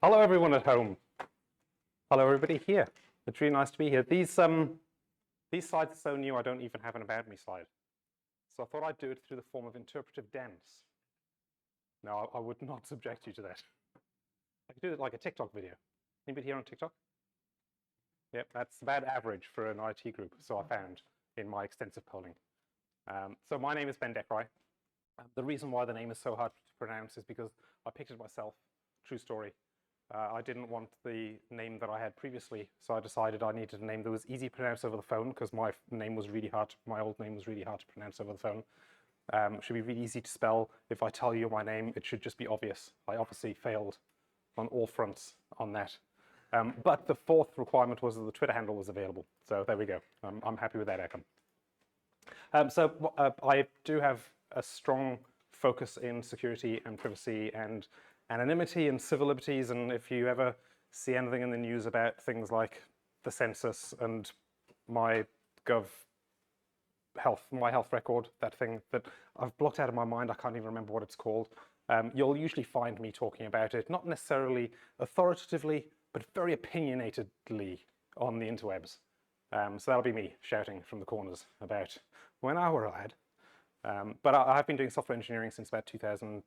Hello, everyone at home. Hello, everybody here. It's really nice to be here. These slides are so new, I don't even have an About Me slide. So I thought I'd do it through the form of interpretive dance. No, I would not subject you to that. I could do it like a TikTok video. Anybody here on TikTok? Yep, that's about average for an IT group, so I found in my extensive polling. So my name is Ben Dechrai. The reason why the name is so hard to pronounce is because I picked it myself. True story. I didn't want the name that I had previously, so I decided I needed a name that was easy to pronounce over the phone because my old name was really hard to pronounce over the phone. It should be really easy to spell. If I tell you my name, it should just be obvious. I obviously failed on all fronts on that. But the fourth requirement was that the Twitter handle was available. So there we go. I'm happy with that outcome. I do have a strong focus in security and privacy and anonymity and civil liberties, and if you ever see anything in the news about things like the census and my health record, that thing that I've blocked out of my mind, I can't even remember what it's called, you'll usually find me talking about it, not necessarily authoritatively, but very opinionatedly on the interwebs. So that'll be me shouting from the corners about when I were a lad. But I've been doing software engineering since about 2000.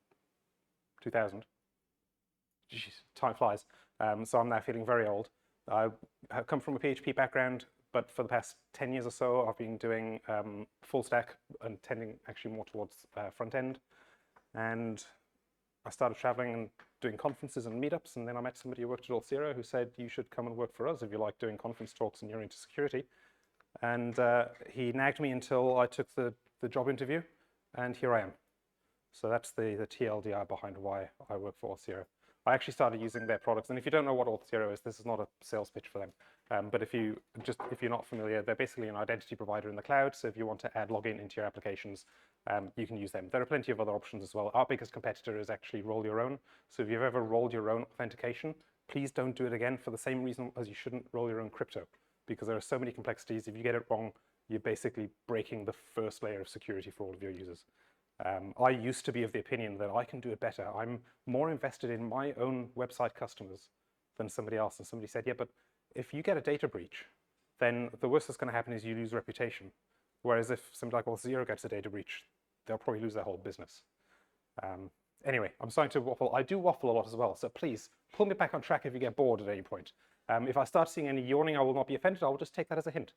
Jeez, time flies. So I'm now feeling very old. I have come from a PHP background, but for the past 10 years or so, I've been doing full stack and tending actually more towards front end. And I started traveling and doing conferences and meetups, and then I met somebody who worked at Auth who said, you should come and work for us if you like doing conference talks and you're into security. And he nagged me until I took the job interview, and here I am. So that's the TLDR behind why I work for Auth. I actually started using their products, and if you don't know what Auth is, this is not a sales pitch for them. But if you're not familiar, they're basically an identity provider in the cloud. So if you want to add login into your applications, you can use them. There are plenty of other options as well. Our biggest competitor is actually roll your own. So if you've ever rolled your own authentication, please don't do it again for the same reason as you shouldn't roll your own crypto, because there are so many complexities. If you get it wrong, you're basically breaking the first layer of security for all of your users. I used to be of the opinion that I can do it better. I'm more invested in my own website customers than somebody else. And somebody said, yeah, but if you get a data breach, then the worst that's going to happen is you lose reputation. Whereas if somebody like Auth gets a data breach, they'll probably lose their whole business. Anyway, I'm starting to waffle. I do waffle a lot as well. So please pull me back on track if you get bored at any point. If I start seeing any yawning, I will not be offended. I will just take that as a hint.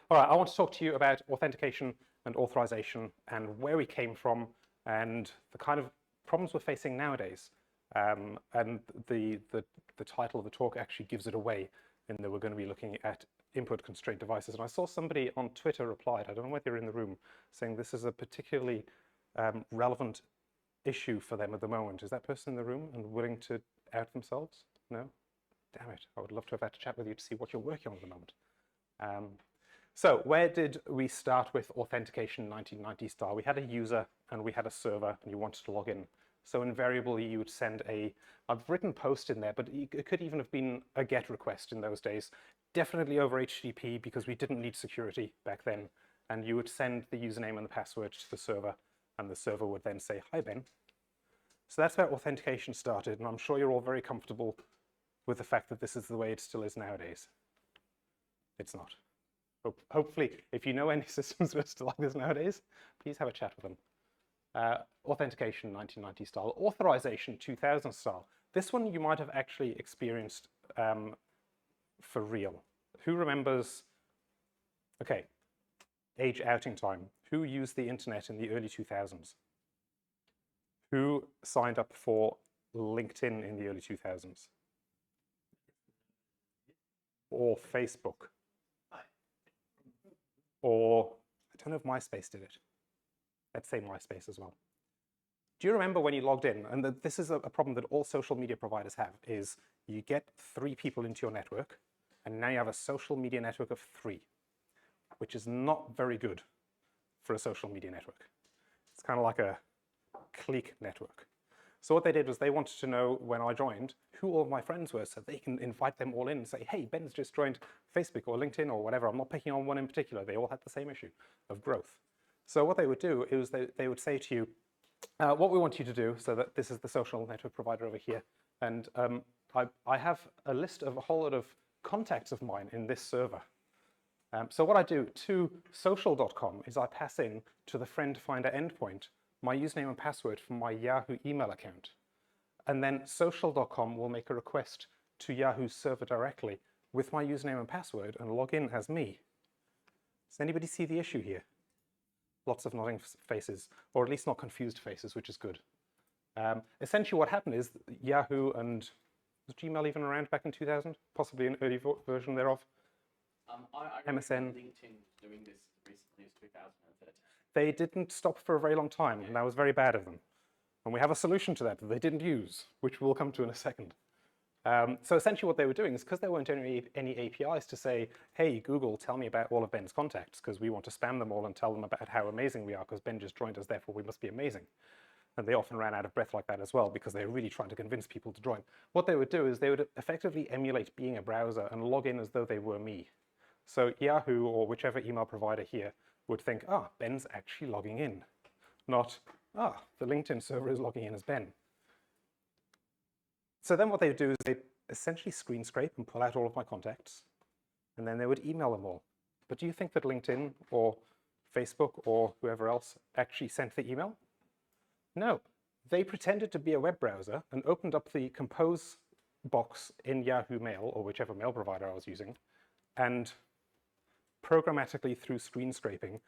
All right, I want to talk to you about authentication and authorization and where we came from and the kind of problems we're facing nowadays. And the title of the talk actually gives it away in that we're going to be looking at input constraint devices. And I saw somebody on Twitter replied, I don't know whether you're in the room, saying this is a particularly relevant issue for them at the moment. Is that person in the room and willing to out themselves? No? Damn it, I would love to have had a chat with you to see what you're working on at the moment. So where did we start with authentication 1990 style? We had a user and we had a server and you wanted to log in. So invariably you would send I've written post in there, but it could even have been a GET request in those days. Definitely over HTTP because we didn't need security back then. And you would send the username and the password to the server and the server would then say, hi Ben. So that's where authentication started. And I'm sure you're all very comfortable with the fact that this is the way it still is nowadays. It's not. Hopefully, if you know any systems that are still like this nowadays, please have a chat with them. Authentication 1990 style, authorization 2000 style. This one you might have actually experienced for real. Who remembers, okay, age outing time. Who used the internet in the early 2000s? Who signed up for LinkedIn in the early 2000s? Or Facebook? Or, I don't know if MySpace did it. Let's say MySpace as well. Do you remember when you logged in? And this is a problem that all social media providers have, is you get 3 people into your network, and now you have a social media network of 3, which is not very good for a social media network. It's kind of like a clique network. So what they did was they wanted to know when I joined who all of my friends were so they can invite them all in and say, hey, Ben's just joined Facebook or LinkedIn or whatever. I'm not picking on one in particular. They all had the same issue of growth. So what they would do is they would say to you, what we want you to do, so that this is the social network provider over here, And I have a list of a whole lot of contacts of mine in this server. So what I do to social.com is I pass in to the friend finder endpoint my username and password from my Yahoo email account. And then social.com will make a request to Yahoo's server directly with my username and password and log in as me. Does anybody see the issue here? Lots of nodding faces, or at least not confused faces, which is good. Essentially what happened is Yahoo and, was Gmail even around back in 2000? Possibly an early version thereof. I MSN. LinkedIn doing this recently, is 2013. They didn't stop for a very long time, and that was very bad of them. And we have a solution to that they didn't use, which we'll come to in a second. So essentially what they were doing is, because there weren't any APIs to say, hey, Google, tell me about all of Ben's contacts, because we want to spam them all and tell them about how amazing we are, because Ben just joined us, therefore we must be amazing. And they often ran out of breath like that as well, because they were really trying to convince people to join. What they would do is they would effectively emulate being a browser and log in as though they were me. So Yahoo, or whichever email provider here, would think, ah, Ben's actually logging in. Not, ah, the LinkedIn server is logging in as Ben. So then what they would do is they essentially screen scrape and pull out all of my contacts, and then they would email them all. But do you think that LinkedIn or Facebook or whoever else actually sent the email? No. They pretended to be a web browser and opened up the compose box in Yahoo Mail, or whichever mail provider I was using, and programmatically through screen scraping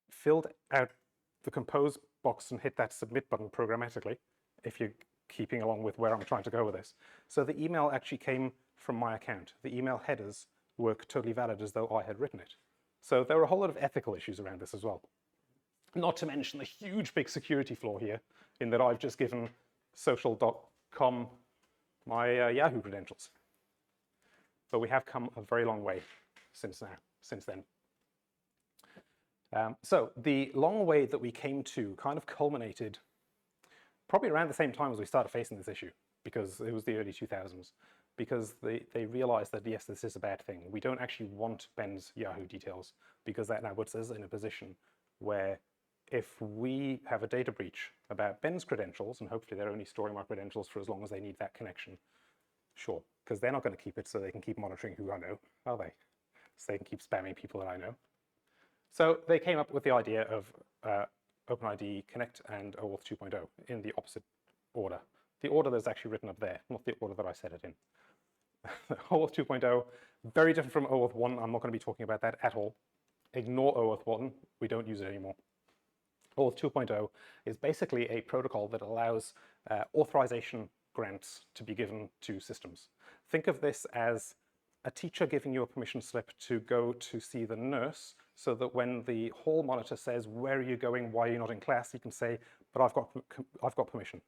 filled out the compose box and hit that submit button programmatically, if you're keeping along with where I'm trying to go with this. So the email actually came from my account. The email headers were totally valid as though I had written it. So there were a whole lot of ethical issues around this as well. Not to mention the huge big security flaw here, in that I've just given social.com my Yahoo credentials. But we have come a very long way since then. So the long way that we came to kind of culminated probably around the same time as we started facing this issue, because it was the early 2000s, because they realized that, yes, this is a bad thing. We don't actually want Ben's Yahoo details, because that now puts us in a position where if we have a data breach about Ben's credentials, and hopefully they're only storing my credentials for as long as they need that connection, sure, because they're not going to keep it so they can keep monitoring who I know, are they? So they can keep spamming people that I know. So they came up with the idea of OpenID Connect and OAuth 2.0 in the opposite order. The order that's actually written up there, not the order that I said it in. OAuth 2.0, very different from OAuth 1. I'm not going to be talking about that at all. Ignore OAuth 1. We don't use it anymore. OAuth 2.0 is basically a protocol that allows authorization grants to be given to systems. Think of this as a teacher giving you a permission slip to go to see the nurse, so that when the hall monitor says, where are you going, why are you not in class, you can say, but I've got permission.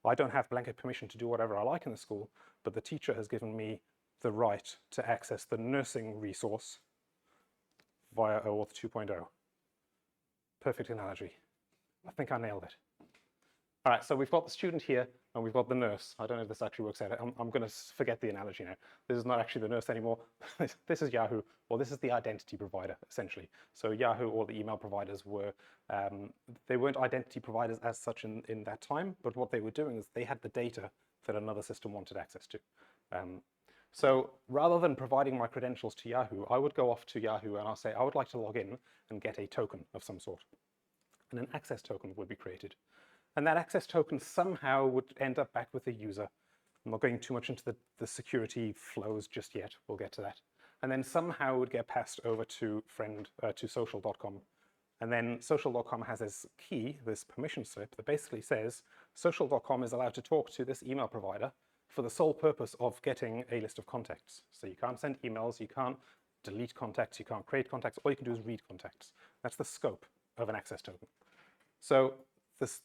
I don't have blanket permission to do whatever I like in the school, but the teacher has given me the right to access the nursing resource via OAuth 2.0. Perfect analogy. I think I nailed it. All right, so we've got the student here, and we've got the nurse. I don't know if this actually works out. I'm going to forget the analogy now. This is not actually the nurse anymore. This is Yahoo, or this is the identity provider, essentially. So Yahoo or the email providers were, they weren't identity providers as such in that time, but what they were doing is they had the data that another system wanted access to. So rather than providing my credentials to Yahoo, I would go off to Yahoo and I'll say, I would like to log in and get a token of some sort. And an access token would be created. And that access token somehow would end up back with the user. I'm not going too much into the security flows just yet. We'll get to that. And then somehow it would get passed over to to social.com. And then social.com has this key, this permission slip, that basically says social.com is allowed to talk to this email provider for the sole purpose of getting a list of contacts. So you can't send emails, you can't delete contacts, you can't create contacts. All you can do is read contacts. That's the scope of an access token. So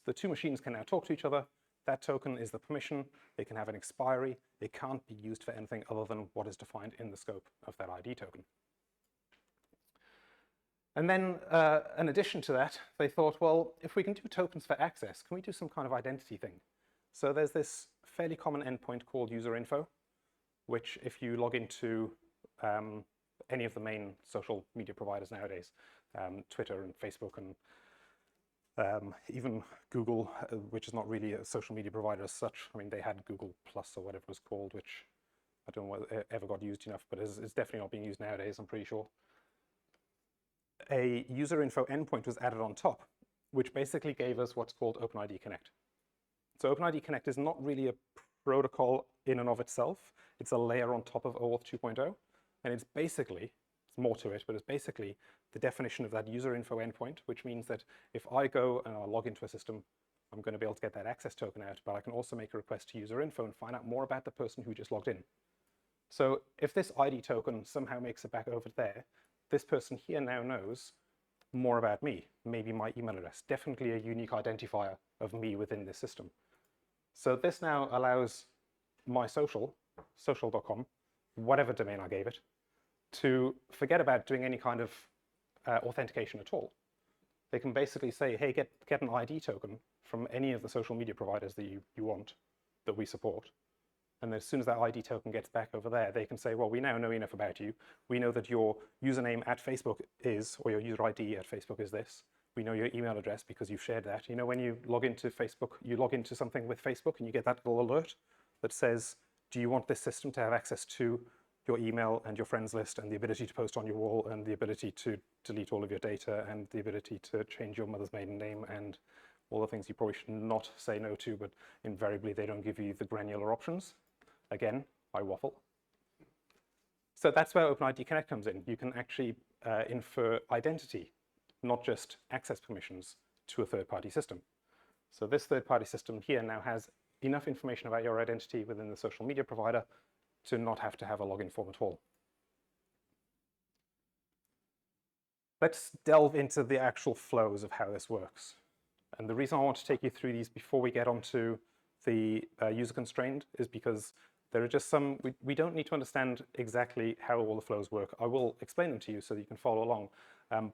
the two machines can now talk to each other. That token is the permission. It can have an expiry. It can't be used for anything other than what is defined in the scope of that ID token. And then, in addition to that, they thought, well, if we can do tokens for access, can we do some kind of identity thing? So there's this fairly common endpoint called user info, which if you log into any of the main social media providers nowadays, Twitter and Facebook and Even Google, which is not really a social media provider as such. I mean, they had Google Plus or whatever it was called, which I don't know whether it ever got used enough, but it's definitely not being used nowadays, I'm pretty sure. A user info endpoint was added on top, which basically gave us what's called OpenID Connect. So OpenID Connect is not really a protocol in and of itself. It's a layer on top of OAuth 2.0, and it's more to it, but it's basically the definition of that user info endpoint, which means that if I go and I log into a system, I'm going to be able to get that access token out, but I can also make a request to user info and find out more about the person who just logged in. So if this ID token somehow makes it back over there, this person here now knows more about me, maybe my email address, definitely a unique identifier of me within this system. So this now allows my social.com, whatever domain I gave it, to forget about doing any kind of authentication at all. They can basically say, hey, get an ID token from any of the social media providers that you want, that we support. And as soon as that ID token gets back over there, they can say, well, we now know enough about you. We know that your username at Facebook is, or your user ID at Facebook is this. We know your email address because you've shared that. You know, when you log into Facebook, you log into something with Facebook and you get that little alert that says, do you want this system to have access to your email and your friends list and the ability to post on your wall and the ability to delete all of your data and the ability to change your mother's maiden name and all the things you probably should not say no to, but invariably they don't give you the granular options. Again, I waffle. So that's where OpenID Connect comes in. You can actually infer identity, not just access permissions, to a third-party system. So this third-party system here now has enough information about your identity within the social media provider to not have to have a login form at all. Let's delve into the actual flows of how this works. And the reason I want to take you through these before we get onto the user constrained is because there are just some, we don't need to understand exactly how all the flows work. I will explain them to you so that you can follow along,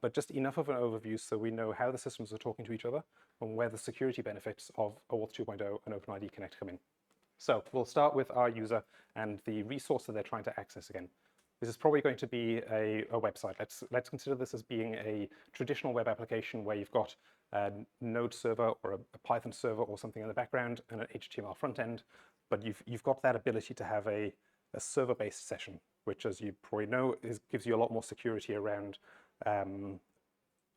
but just enough of an overview so we know how the systems are talking to each other and where the security benefits of OAuth 2.0 and OpenID Connect come in. So we'll start with our user and the resource that they're trying to access again. This is probably going to be a website. Let's consider this as being a traditional web application where you've got a Node server or a Python server or something in the background and an HTML front end, but you've got that ability to have a server-based session, which, as you probably know, gives you a lot more security around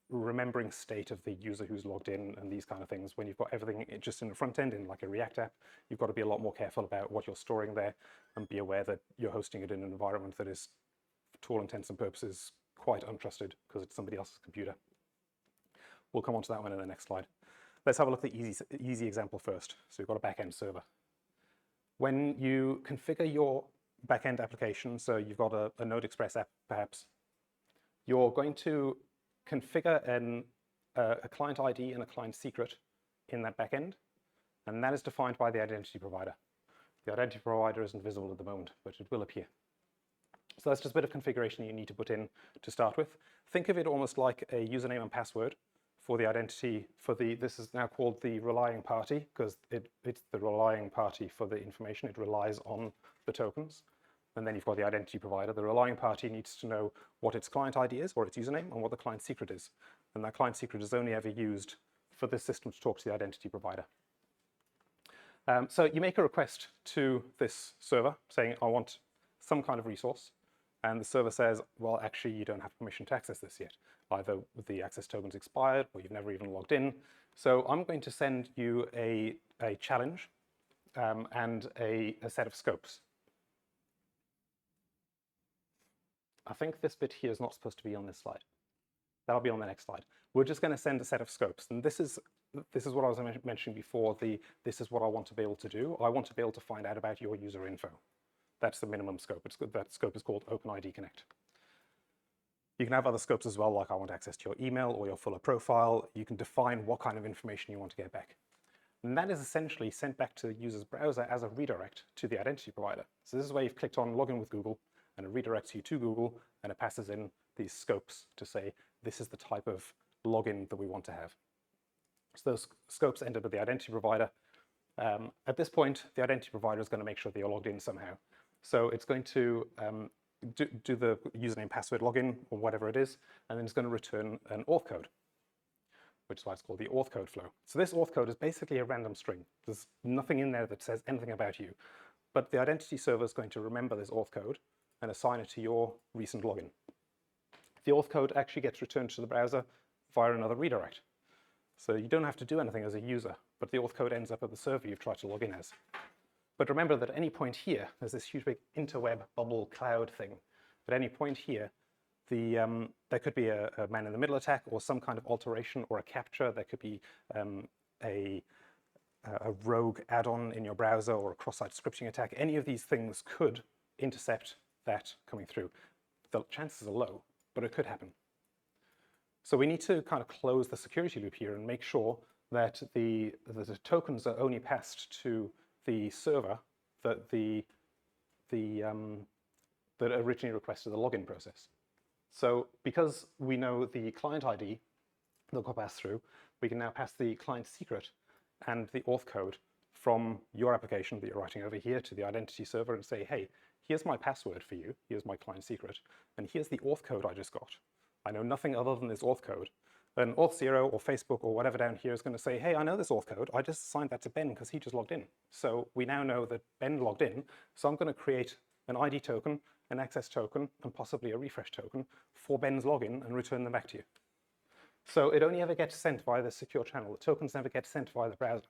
remembering state of the user who's logged in and these kind of things. When you've got everything just in the front end in like a React app, you've got to be a lot more careful about what you're storing there and be aware that you're hosting it in an environment that is, to all intents and purposes, quite untrusted because it's somebody else's computer. We'll come on to that one in the next slide. Let's have a look at the easy example first. So we've got a backend server. When you configure your backend application, so you've got a Node Express app perhaps, you're going to configure a client ID and a client secret in that backend, and that is defined by the identity provider. The identity provider isn't visible at the moment, but it will appear. So that's just a bit of configuration you need to put in to start with. Think of it almost like a username and password for the identity, this is now called the relying party, because it's the relying party for the information. It relies on the tokens. And then you've got the identity provider. The relying party needs to know what its client ID is, or its username, and what the client secret is. And that client secret is only ever used for the system to talk to the identity provider. So you make a request to this server saying, I want some kind of resource. And the server says, well, actually, you don't have permission to access this yet. Either the access token's expired, or you've never even logged in. So I'm going to send you a challenge and a set of scopes. I think this bit here is not supposed to be on this slide. That'll be on the next slide. We're just going to send a set of scopes. And this is what I was mentioning before, this is what I want to be able to do. I want to be able to find out about your user info. That's the minimum scope. That scope is called OpenID Connect. You can have other scopes as well, like I want access to your email or your fuller profile. You can define what kind of information you want to get back. And that is essentially sent back to the user's browser as a redirect to the identity provider. So this is where you've clicked on login with Google, and it redirects you to Google, and it passes in these scopes to say, this is the type of login that we want to have. So those scopes end up at the identity provider. At this point, the identity provider is going to make sure that you're logged in somehow. So it's going to do the username, password, login, or whatever it is, and then it's going to return an auth code. which is why it's called the auth code flow. So this auth code is basically a random string. There's nothing in there that says anything about you, but the identity server is going to remember this auth code and assign it to your recent login. The auth code actually gets returned to the browser via another redirect. So you don't have to do anything as a user, but the auth code ends up at the server you've tried to log in as. But remember that at any point here, there's this huge big interweb bubble cloud thing. At any point here, there could be a man-in-the-middle attack or some kind of alteration or a capture. There could be a rogue add-on in your browser or a cross-site scripting attack. Any of these things could intercept that coming through. The chances are low, but it could happen. So we need to kind of close the security loop here and make sure that the tokens are only passed to the server that that originally requested the login process. So because we know the client ID that got passed through, we can now pass the client secret and the auth code from your application that you're writing over here to the identity server and say, hey, here's my password for you, here's my client secret, and here's the auth code I just got. I know nothing other than this auth code. Then Auth0 or Facebook or whatever down here is going to say, hey, I know this auth code, I just assigned that to Ben because he just logged in. So we now know that Ben logged in, so I'm going to create an ID token, an access token, and possibly a refresh token for Ben's login and return them back to you. So it only ever gets sent via the secure channel. The tokens never get sent via the browser.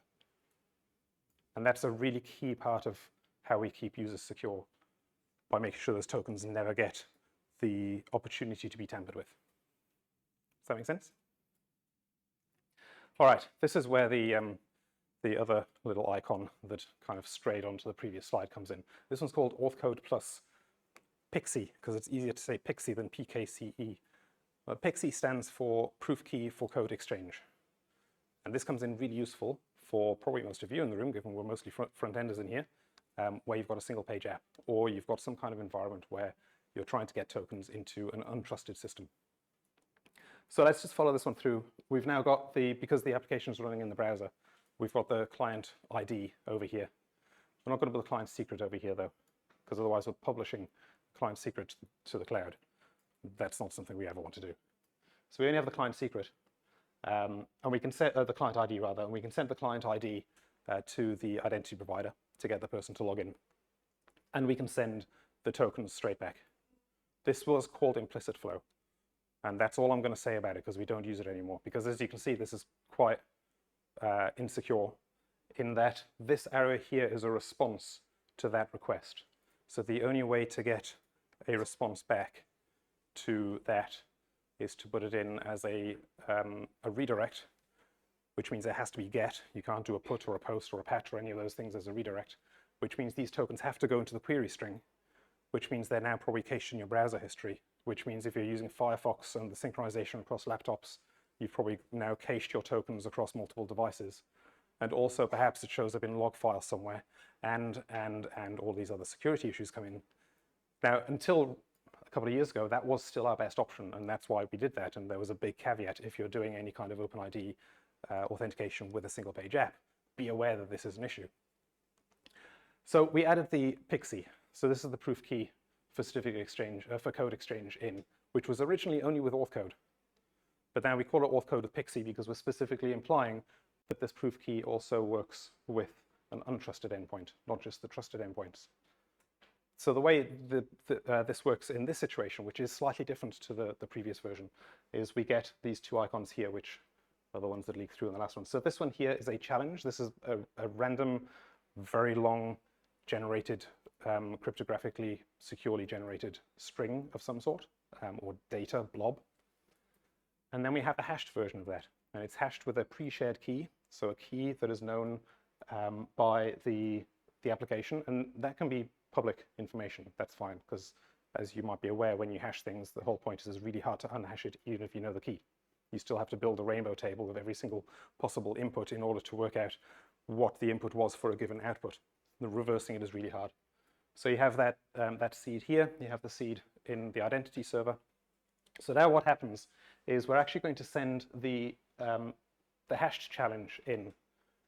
And that's a really key part of how we keep users secure, by making sure those tokens never get the opportunity to be tampered with. Does that make sense? All right, this is where the other little icon that kind of strayed onto the previous slide comes in. This one's called Auth Code plus Pixie, because it's easier to say Pixie than PKCE. Pixie stands for Proof Key for Code Exchange. And this comes in really useful for probably most of you in the room, given we're mostly front-enders in here, where you've got a single-page app, or you've got some kind of environment where you're trying to get tokens into an untrusted system. So let's just follow this one through. We've now got because the application is running in the browser, we've got the client ID over here. We're not going to put the client secret over here, though, because otherwise we're publishing client secret to the cloud. That's not something we ever want to do. So we only have the client secret, and we can set the client ID rather, and we can send the client ID to the identity provider to get the person to log in, and we can send the tokens straight back. This was called implicit flow, and that's all I'm going to say about it because we don't use it anymore. Because as you can see, this is quite insecure in that this arrow here is a response to that request. So the only way to get a response back to that is to put it in as a redirect, which means it has to be get. You can't do a put or a post or a patch or any of those things as a redirect, which means these tokens have to go into the query string, which means they're now probably cached in your browser history, which means if you're using Firefox and the synchronization across laptops, you've probably now cached your tokens across multiple devices. And also perhaps it shows up in log files somewhere, and all these other security issues come in. Now, until a couple of years ago, that was still our best option, and that's why we did that. And there was a big caveat: if you're doing any kind of OpenID authentication with a single page app, be aware that this is an issue. So we added the Pixie. So this is the proof key for certificate exchange, for code exchange in, which was originally only with auth code. But now we call it auth code with Pixie because we're specifically implying that this proof key also works with an untrusted endpoint, not just the trusted endpoints. So the way this works in this situation, which is slightly different to the previous version, is we get these two icons here, which are the ones that leaked through in the last one. So this one here is a challenge. This is a random, very long generated, cryptographically securely generated string of some sort, or data blob. And then we have a hashed version of that. And it's hashed with a pre-shared key, so a key that is known by the application. And that can be public information. That's fine, because as you might be aware, when you hash things, the whole point is it's really hard to unhash it, even if you know the key. You still have to build a rainbow table of every single possible input in order to work out what the input was for a given output. The reversing it is really hard. So you have that, that seed here, you have the seed in the identity server. So now what happens is we're actually going to send the hashed challenge in.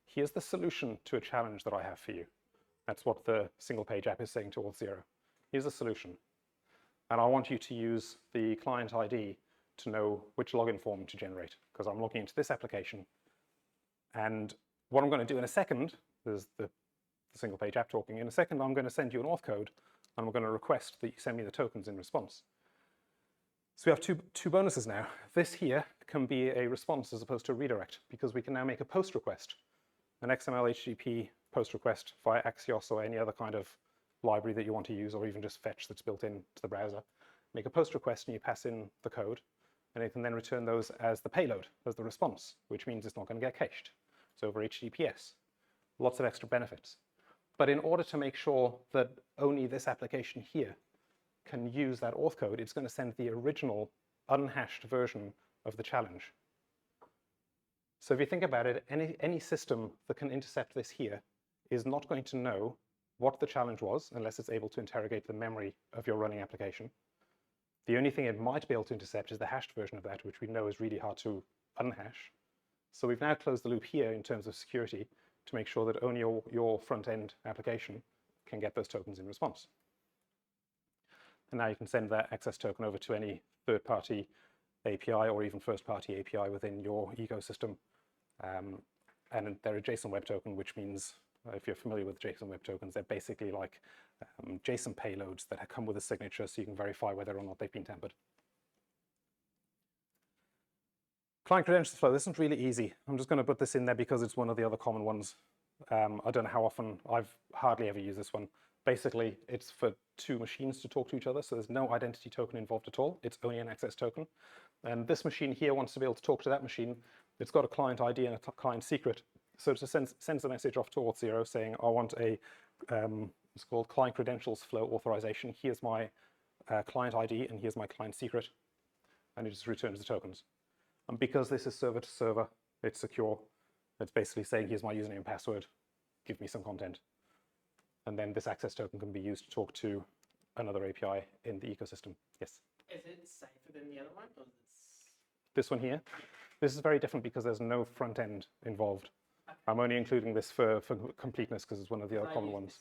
Here's the solution to a challenge that I have for you. That's what the single page app is saying to Auth0. Here's a solution. And I want you to use the client ID to know which login form to generate, because I'm logging into this application. And what I'm going to do in a second, there's the single page app talking, in a second I'm going to send you an auth code, and I'm going to request that you send me the tokens in response. So we have two bonuses now. This here can be a response as opposed to a redirect, because we can now make a post request, an XML HTTP post request via Axios or any other kind of library that you want to use, or even just fetch that's built into the browser. Make a post request and you pass in the code, and it can then return those as the payload, as the response, which means it's not going to get cached. It's over HTTPS. Lots of extra benefits. But in order to make sure that only this application here can use that auth code, it's going to send the original unhashed version of the challenge. So if you think about it, any system that can intercept this here is not going to know what the challenge was unless it's able to interrogate the memory of your running application. The only thing it might be able to intercept is the hashed version of that, which we know is really hard to unhash. So we've now closed the loop here in terms of security to make sure that only your front-end application can get those tokens in response. And now you can send that access token over to any third-party API or even first-party API within your ecosystem. And they're a JSON Web Token, which means, if you're familiar with JSON Web Tokens, they're basically like JSON payloads that come with a signature so you can verify whether or not they've been tampered. Client credentials flow, this isn't really easy. I'm just going to put this in there because it's one of the other common ones. I don't know how often, I've hardly ever used this one. Basically, it's for two machines to talk to each other, so there's no identity token involved at all. It's only an access token. And this machine here wants to be able to talk to that machine. It's got a client ID and a client secret. So it sends a message off to Auth0 saying, I want a, it's called client credentials flow authorization. Here's my client ID and here's my client secret. And it just returns the tokens. And because this is server to server, it's secure. It's basically saying, here's my username and password, give me some content. And then this access token can be used to talk to another API in the ecosystem. Yes? Is it safer than the other one? Or This one here? This is very different because there's no front end involved. Okay. I'm only including this for completeness because it's one of the other common ones.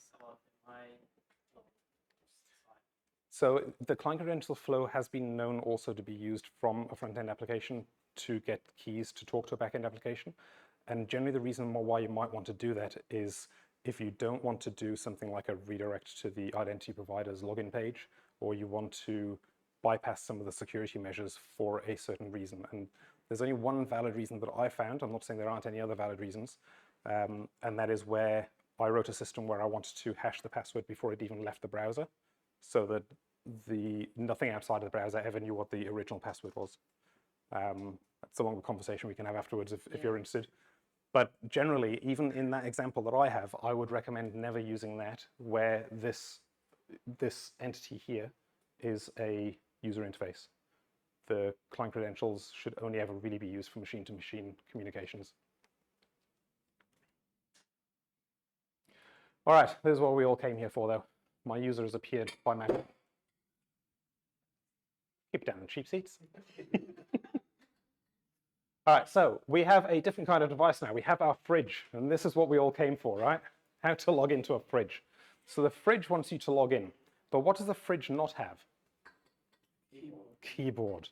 So the client credential flow has been known also to be used from a front-end application to get keys to talk to a back-end application. And generally the reason why you might want to do that is if you don't want to do something like a redirect to the identity provider's login page, or you want to bypass some of the security measures for a certain reason. And there's only one valid reason that I found. I'm not saying there aren't any other valid reasons. And that is where I wrote a system where I wanted to hash the password before it even left the browser, so that nothing outside of the browser ever knew what the original password was. That's a longer conversation we can have afterwards if you're interested. But generally, even in that example that I have, I would recommend never using that where this entity here is a user interface. The client credentials should only ever really be used for machine-to-machine communications. All right, this is what we all came here for, though. My user has appeared by magic. Keep down the cheap seats. All right, so we have a different kind of device now. We have our fridge, and this is what we all came for, right? How to log into a fridge. So the fridge wants you to log in, but what does the fridge not have? Keyboard.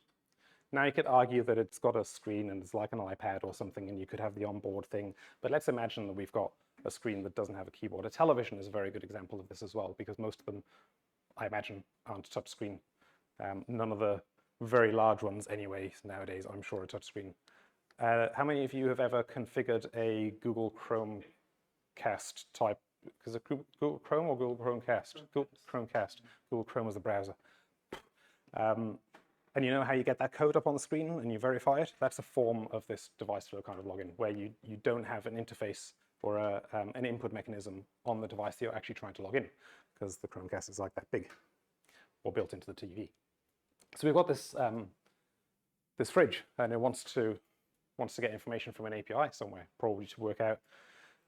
Now you could argue that it's got a screen and it's like an iPad or something, and you could have the onboard thing, but let's imagine that we've got a screen that doesn't have a keyboard. A television is a very good example of this as well, because most of them, I imagine, aren't touchscreen. None of the very large ones anyway nowadays, I'm sure, are touchscreen. How many of you have ever configured a Google Chromecast type? Is it Google Chrome or Google Chromecast? Google Chromecast. Google Chrome is the browser. And you know how you get that code up on the screen and you verify it? That's a form of this device flow kind of login, where you don't have an interface or an input mechanism on the device that you're actually trying to log in, because the Chromecast is like that big, or built into the TV. So we've got this this fridge, and it wants to get information from an API somewhere, probably to work out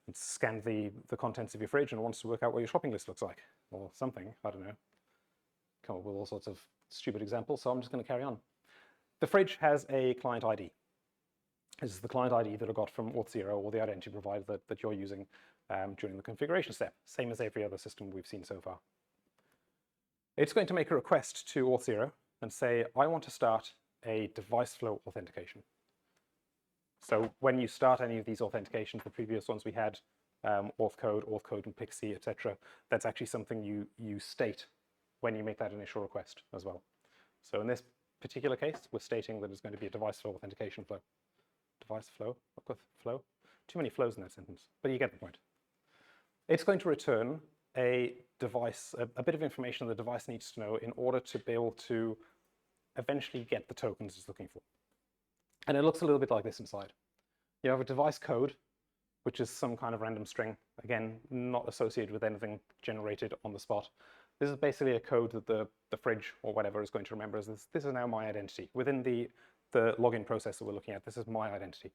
and scan the contents of your fridge, and wants to work out what your shopping list looks like, or something, I don't know. Come up with all sorts of stupid examples, so I'm just going to carry on. The fridge has a client ID. This is the client ID that I got from Auth0 or the identity provider that you're using during the configuration step, same as every other system we've seen so far. It's going to make a request to Auth0 and say, I want to start a device flow authentication. So when you start any of these authentications, the previous ones we had, Auth code and Pixie, etc., that's actually something you state when you make that initial request as well. So in this particular case, we're stating that it's going to be a device flow authentication flow. Device flow, look with flow. Too many flows in that sentence, but you get the point. It's going to return a device, a bit of information the device needs to know in order to be able to eventually get the tokens it's looking for. And it looks a little bit like this inside. You have a device code, which is some kind of random string, again, not associated with anything generated on the spot. This is basically a code that the fridge or whatever is going to remember as this is now my identity. Within the login process that we're looking at, this is my identity.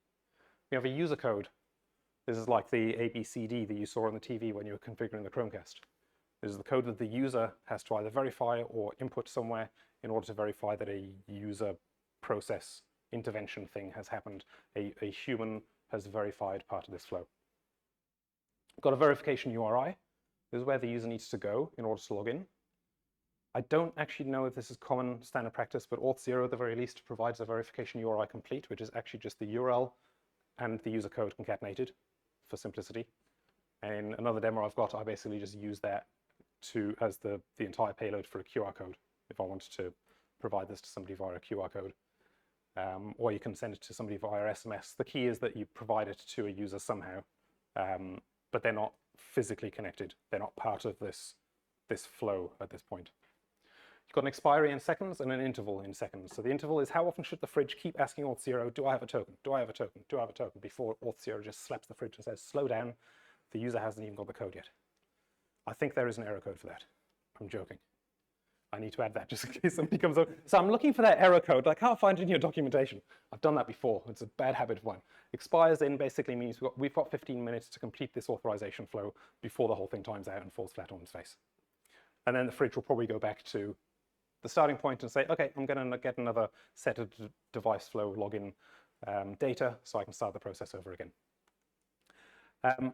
We have a user code. This is like the ABCD that you saw on the TV when you were configuring the Chromecast. This is the code that the user has to either verify or input somewhere in order to verify that a user process intervention thing has happened. A human has verified part of this flow. Got a verification URI. This is where the user needs to go in order to log in. I don't actually know if this is common standard practice, but Auth0 at the very least provides a verification URI complete, which is actually just the URL and the user code concatenated for simplicity. And in another demo I've got, I basically just use that as the entire payload for a QR code if I wanted to provide this to somebody via a QR code. Or you can send it to somebody via SMS. The key is that you provide it to a user somehow, but they're not physically connected. They're not part of this flow at this point. You've got an expiry in seconds and an interval in seconds. So the interval is how often should the fridge keep asking Auth0, do I have a token? Do I have a token? Do I have a token? Before Auth0 just slaps the fridge and says, slow down, the user hasn't even got the code yet. I think there is an error code for that. I'm joking. I need to add that just in case somebody comes up. So I'm looking for that error code. I can't find it in your documentation. I've done that before. It's a bad habit of mine. Expires in basically means we've got 15 minutes to complete this authorization flow before the whole thing times out and falls flat on its face. And then the fridge will probably go back to the starting point and say, okay, I'm going to get another set of device flow login data so I can start the process over again.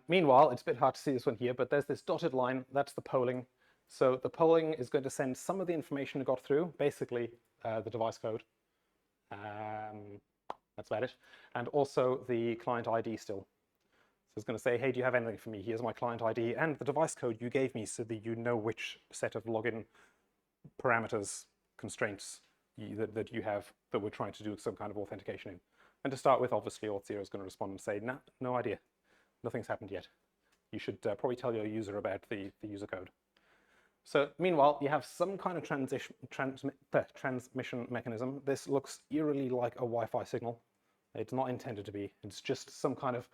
Meanwhile, it's a bit hard to see this one here, but there's this dotted line. That's the polling. So the polling is going to send some of the information it got through, basically the device code. That's about it. And also the client ID still. So it's going to say, hey, do you have anything for me? Here's my client ID and the device code you gave me so that you know which set of login parameters, constraints that you have that we're trying to do some kind of authentication in. And to start with, obviously, Auth0 is going to respond and say, nah, no idea. Nothing's happened yet. You should probably tell your user about the user code. So meanwhile, you have some kind of transmission mechanism. This looks eerily like a Wi-Fi signal. It's not intended to be. It's just some kind of,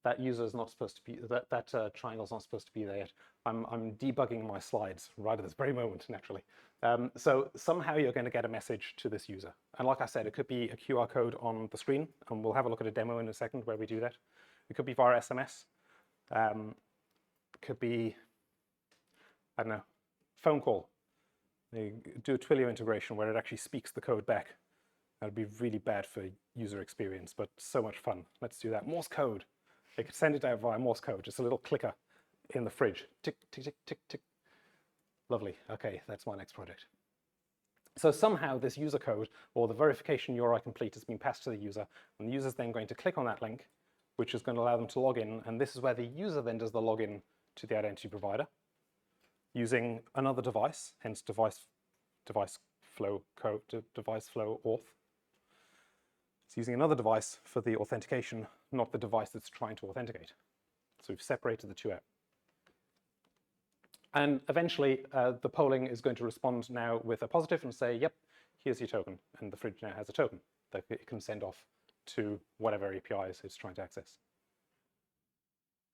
that user is not supposed to be, that triangle's not supposed to be there yet. I'm debugging my slides right at this very moment, naturally. So somehow you're going to get a message to this user. And like I said, it could be a QR code on the screen, and we'll have a look at a demo in a second where we do that. It could be via SMS. It could be, I don't know, phone call. You do a Twilio integration where it actually speaks the code back. That would be really bad for user experience, but so much fun. Let's do that. Morse code. They could send it out via Morse code, just a little clicker in the fridge. Tick, tick, tick, tick, tick. Lovely. Okay, that's my next project. So somehow this user code or the verification URI complete has been passed to the user, and the user is then going to click on that link, which is going to allow them to log in, and this is where the user then does the login to the identity provider using another device, hence device flow code, device flow auth. It's using another device for the authentication, not the device that's trying to authenticate. So we've separated the two out. And eventually, the polling is going to respond now with a positive and say, yep, here's your token. And the fridge now has a token that it can send off to whatever APIs it's trying to access.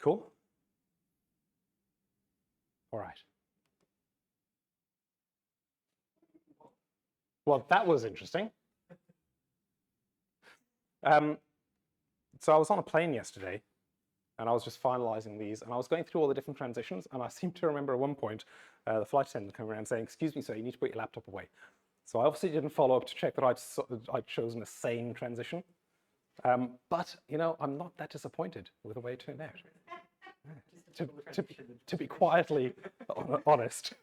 Cool? All right. Well, that was interesting. So I was on a plane yesterday, and I was just finalizing these, and I was going through all the different transitions, and I seem to remember at one point the flight attendant coming around saying, excuse me, sir, you need to put your laptop away. So I obviously didn't follow up to check that I'd chosen a sane transition. But, you know, I'm not that disappointed with the way it turned out. To be quietly honest.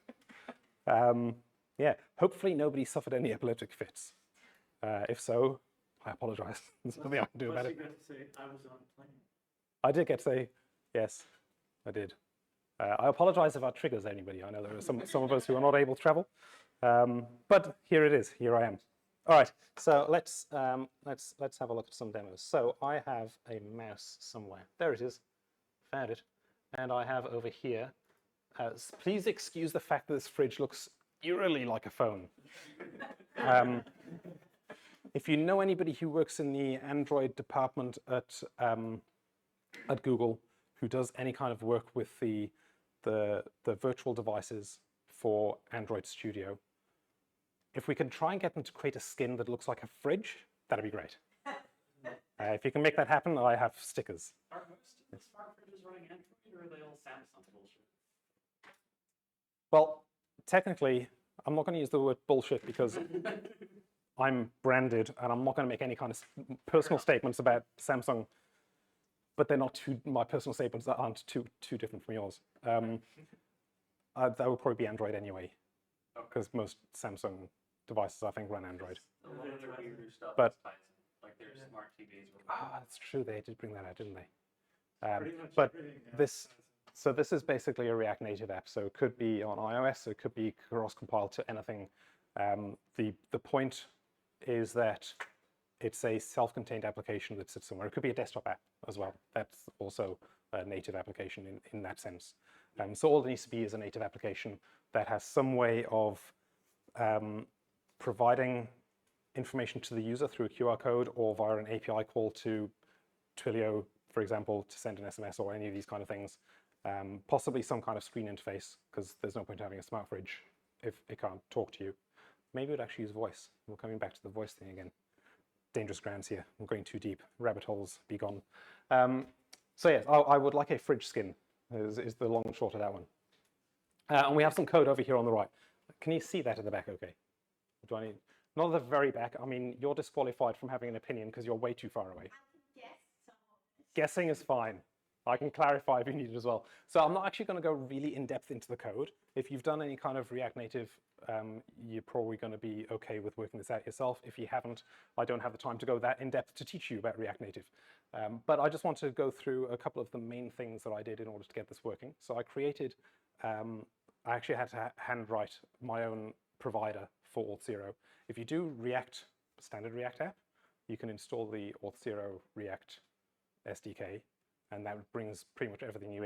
Yeah, hopefully nobody suffered any epileptic fits. If so, I apologize. There's nothing I can do about Plus it. you got to say, I was on a plane. I did get to say, yes, I did. I apologize if that triggers anybody. I know there are some of us who are not able to travel, but here it is. Here I am. All right. So let's have a look at some demos. So I have a mouse somewhere. There it is. Found it. And I have over here. Please excuse the fact that this fridge looks eerily like a phone. If you know anybody who works in the Android department at Google who does any kind of work with the virtual devices for Android Studio, if we can try and get them to create a skin that looks like a fridge, that'd be great. If you can make that happen, I have stickers. Are most smart fridges running Android, or are they all Samsung bullshit? Well, technically, I'm not going to use the word bullshit because I'm branded and I'm not going to make any kind of personal statements about Samsung, but they're not my personal statements aren't too different from yours. That would probably be Android anyway, because most Samsung devices, I think, run Android. A lot of their weirder stuff But- ties in, like their smart TVs. That's true. They did bring that out, didn't they? Pretty much But everything, yeah. this is basically a React Native app. So it could be on iOS. It could be cross-compiled to anything. The point is that it's a self-contained application that sits somewhere. It could be a desktop app as well. That's also a native application in that sense. So all it needs to be is a native application that has some way of providing information to the user through a QR code or via an API call to Twilio, for example, to send an SMS or any of these kind of things. Possibly some kind of screen interface, because there's no point having a smart fridge if it can't talk to you. Maybe it would actually use voice. We're coming back to the voice thing again. Dangerous grounds here. I'm going too deep. Rabbit holes, be gone. So yes, I would like a fridge skin, is the long and short of that one. And we have some code over here on the right. Can you see that at the back okay? Do I need, not at the very back. I mean, you're disqualified from having an opinion because you're way too far away. Guessing is fine. I can clarify if you need it as well. So I'm not actually going to go really in depth into the code. If you've done any kind of React Native, you're probably going to be okay with working this out yourself. If you haven't, I don't have the time to go that in depth to teach you about React Native. But I just want to go through a couple of the main things that I did in order to get this working. So I created, I actually had to handwrite my own provider for Auth0. If you do React, standard React app, you can install the Auth0 React SDK, and that brings pretty much everything you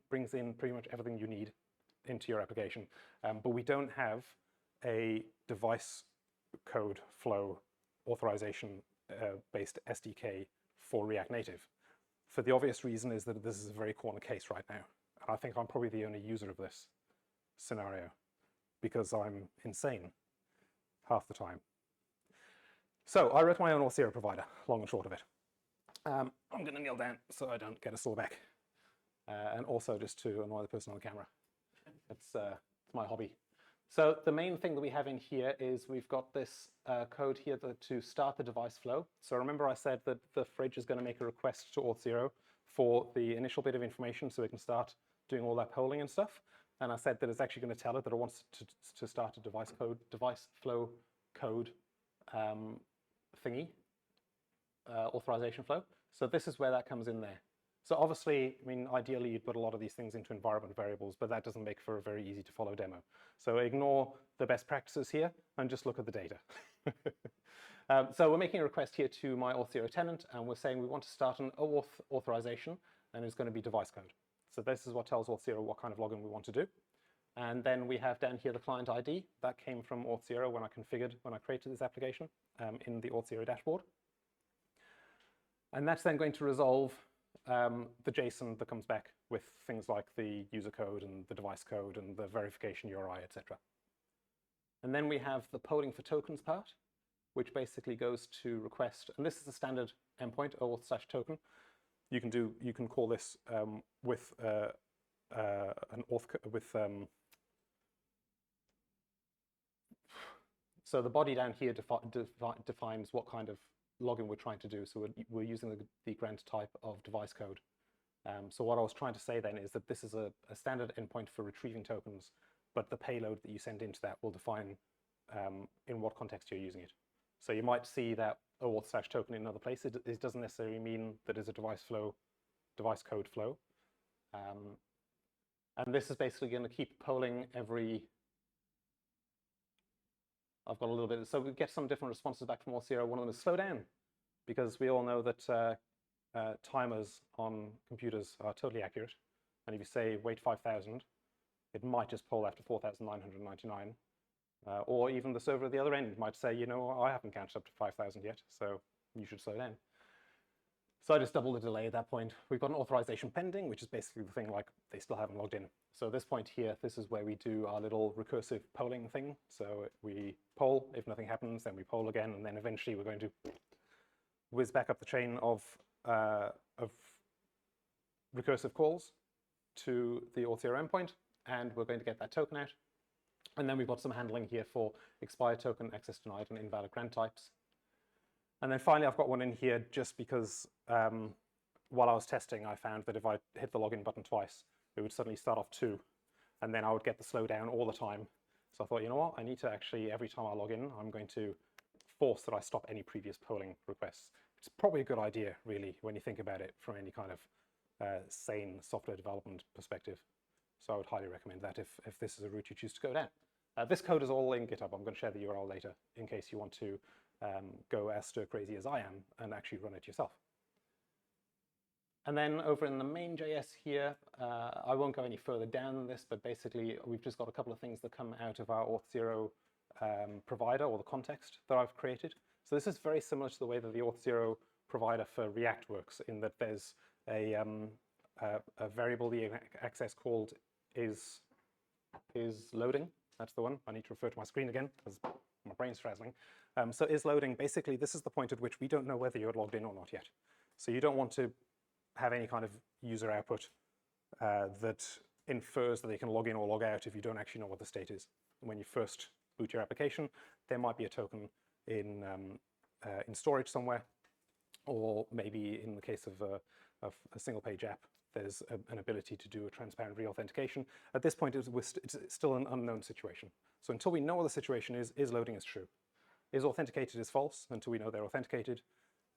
brings in pretty much everything you need into your application. But we don't have a device code flow authorization based SDK for React Native. For the obvious reason is that this is a very corner case right now. And I think I'm probably the only user of this scenario because I'm insane half the time. So I wrote my own Auth0 provider, long and short of it. I'm going to kneel down so I don't get a sore back. And also just to annoy the person on the camera. It's my hobby. So the main thing that we have in here is we've got this code here to start the device flow. So remember I said that the fridge is going to make a request to Auth0 for the initial bit of information so it can start doing all that polling and stuff. And I said that it's actually going to tell it that it wants to start a device flow code thingy. Authorization flow. So this is where that comes in there. So obviously, I mean, ideally you'd put a lot of these things into environment variables, but that doesn't make for a very easy to follow demo. So ignore the best practices here and just look at the data. So we're making a request here to my Auth0 tenant, and we're saying we want to start an OAuth authorization, and it's going to be device code. So this is what tells Auth0 what kind of login we want to do. And then we have down here the client ID. That came from Auth0 when I created this application in the Auth0 dashboard. And that's then going to resolve the JSON that comes back with things like the user code and the device code and the verification URI, etc. And then we have the polling for tokens part, which basically goes to request, and this is the standard endpoint, OAuth/token. You can call this with an auth so the body down here defines what kind of login we're trying to do. So we're using the grant type of device code. So what I was trying to say then is that this is a standard endpoint for retrieving tokens, but the payload that you send into that will define in what context you're using it. So you might see that auth/token in another place. It doesn't necessarily mean that it's a device code flow. And this is basically going to keep polling every. I've got a little bit. So we get some different responses back from Auth0. One of them is slow down, because we all know that timers on computers are totally accurate. And if you say wait 5,000, it might just poll after 4,999. Or even the server at the other end might say, you know, I haven't counted up to 5,000 yet, so you should slow down. So I just double the delay at that point. We've got an authorization pending, which is basically the thing like they still haven't logged in. So at this point here, this is where we do our little recursive polling thing. So we poll, if nothing happens, then we poll again, and then eventually we're going to whiz back up the chain of recursive calls to the Auth0 endpoint, and we're going to get that token out. And then we've got some handling here for expired token, access denied, and invalid grant types. And then finally, I've got one in here just because while I was testing, I found that if I hit the login button twice, it would suddenly start off 2, and then I would get the slowdown all the time. So I thought, you know what, I need to actually, every time I log in, I'm going to force that I stop any previous polling requests. It's probably a good idea, really, when you think about it from any kind of sane software development perspective. So I would highly recommend that if this is a route you choose to go down. This code is all in GitHub. I'm going to share the URL later in case you want to go as stir crazy as I am and actually run it yourself. And then over in the main.js here, I won't go any further down than this, but basically we've just got a couple of things that come out of our Auth0 provider or the context that I've created. So this is very similar to the way that the Auth0 provider for React works, in that there's a variable the access called is loading. That's the one. I need to refer to my screen again because my brain's frazzling. So is loading, basically this is the point at which we don't know whether you're logged in or not yet. So you don't want to have any kind of user output that infers that they can log in or log out if you don't actually know what the state is. When you first boot your application, there might be a token in storage somewhere, or maybe in the case of a single page app, there's an ability to do a transparent re-authentication. At this point, it's still an unknown situation. So until we know what the situation is loading is true. Is authenticated is false until we know they're authenticated.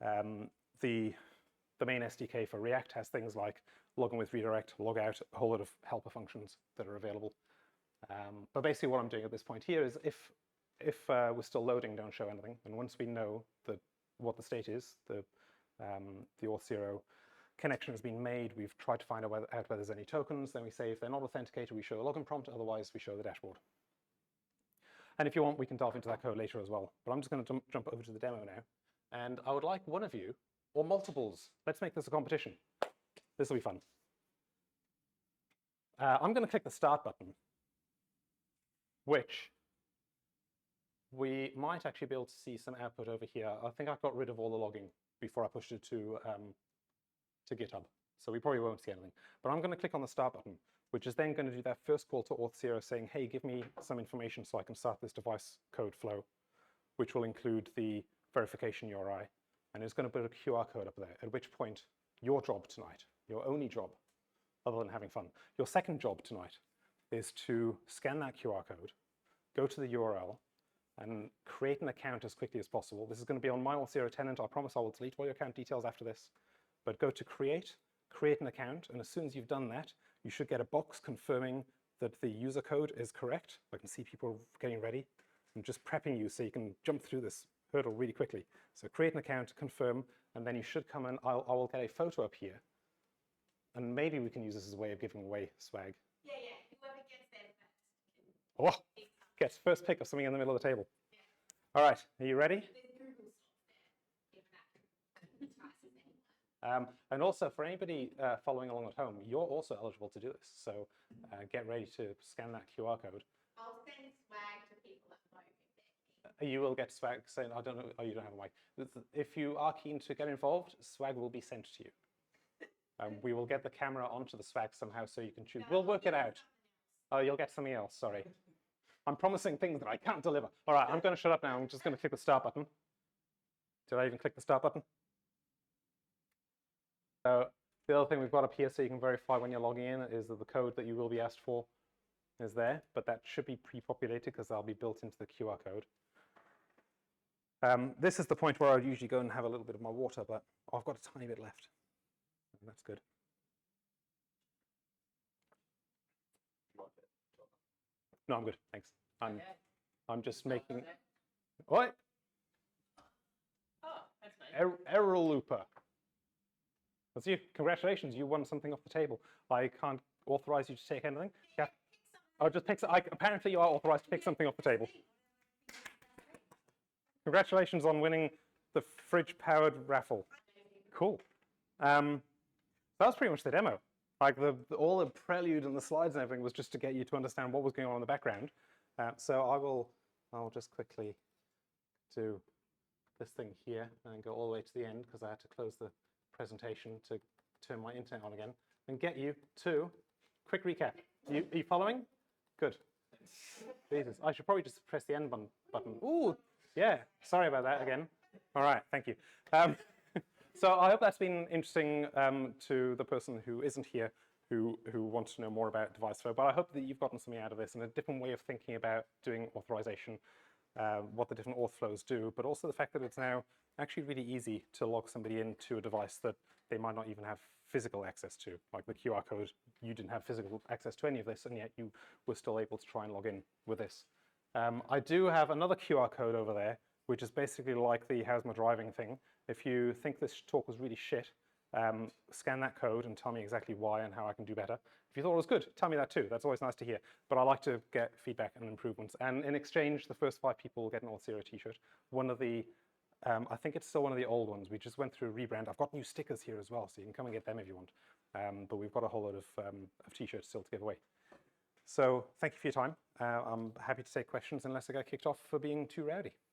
The main SDK for React has things like login with redirect, log out, a whole lot of helper functions that are available. But basically what I'm doing at this point here is if we're still loading, don't show anything. And once we know what the state is, the Auth0 connection has been made, we've tried to find out whether there's any tokens, then we say if they're not authenticated, we show a login prompt, otherwise we show the dashboard. And if you want, we can delve into that code later as well. But I'm just going to jump over to the demo now. And I would like one of you, or multiples, let's make this a competition. This will be fun. I'm going to click the start button, which we might actually be able to see some output over here. I think I got rid of all the logging before I pushed it to GitHub. So we probably won't see anything. But I'm going to click on the start button, which is then going to do that first call to Auth0 saying, hey, give me some information so I can start this device code flow, which will include the verification URI. And it's going to put a QR code up there, at which point your job tonight, your only job, other than having fun, your second job tonight is to scan that QR code, go to the URL, and create an account as quickly as possible. This is going to be on my Auth0 tenant. I promise I will delete all your account details after this. But go to create an account, and as soon as you've done that, you should get a box confirming that the user code is correct. I can see people getting ready. I'm just prepping you so you can jump through this hurdle really quickly. So create an account, confirm, and then you should come and I will get a photo up here. And maybe we can use this as a way of giving away swag. Yeah, whoever gets there first. Oh, gets first pick of something in the middle of the table. Yeah. All right, are you ready? And also, for anybody following along at home, you're also eligible to do this. So get ready to scan that QR code. I'll send swag to people at home. You will get swag. Saying, I don't know. Oh, you don't have a mic. If you are keen to get involved, swag will be sent to you. We will get the camera onto the swag somehow so you can choose. We'll work it out. Oh, you'll get something else. Sorry. I'm promising things that I can't deliver. All right, I'm going to shut up now. I'm just going to click the start button. Did I even click the start button? So the other thing we've got up here so you can verify when you're logging in is that the code that you will be asked for is there, but that should be pre-populated because they'll be built into the QR code. This is the point where I'd usually go and have a little bit of my water, but I've got a tiny bit left. And that's good. No, I'm good, thanks. I'm just making. What? Oh, that's nice. Error looper. That's you. Congratulations, you won something off the table. I can't authorize you to take anything. Yeah. I'll just pick. Apparently, you are authorized to pick something off the table. Congratulations on winning the fridge-powered raffle. Cool. That was pretty much the demo. Like all the prelude and the slides and everything was just to get you to understand what was going on in the background. So I'll just quickly do this thing here and go all the way to the end because I had to close the presentation to turn my internet on again and get you to quick recap. Are you following? Good. Jesus, I should probably just press the end button. Ooh, yeah. Sorry about that again. All right, thank you. So I hope that's been interesting to the person who isn't here, who wants to know more about device flow. But I hope that you've gotten something out of this and a different way of thinking about doing authorization, what the different auth flows do, but also the fact that it's now actually really easy to log somebody into a device that they might not even have physical access to. Like the QR code, you didn't have physical access to any of this, and yet you were still able to try and log in with this. I do have another QR code over there, which is basically like the how's my driving thing. If you think this talk was really shit, scan that code and tell me exactly why and how I can do better. If you thought it was good, tell me that too. That's always nice to hear. But I like to get feedback and improvements. And in exchange, the first 5 people will get an Auth0 t-shirt. One of the, I think it's still one of the old ones. We just went through a rebrand. I've got new stickers here as well, so you can come and get them if you want. But we've got a whole load of t-shirts still to give away. So thank you for your time. I'm happy to take questions unless I get kicked off for being too rowdy.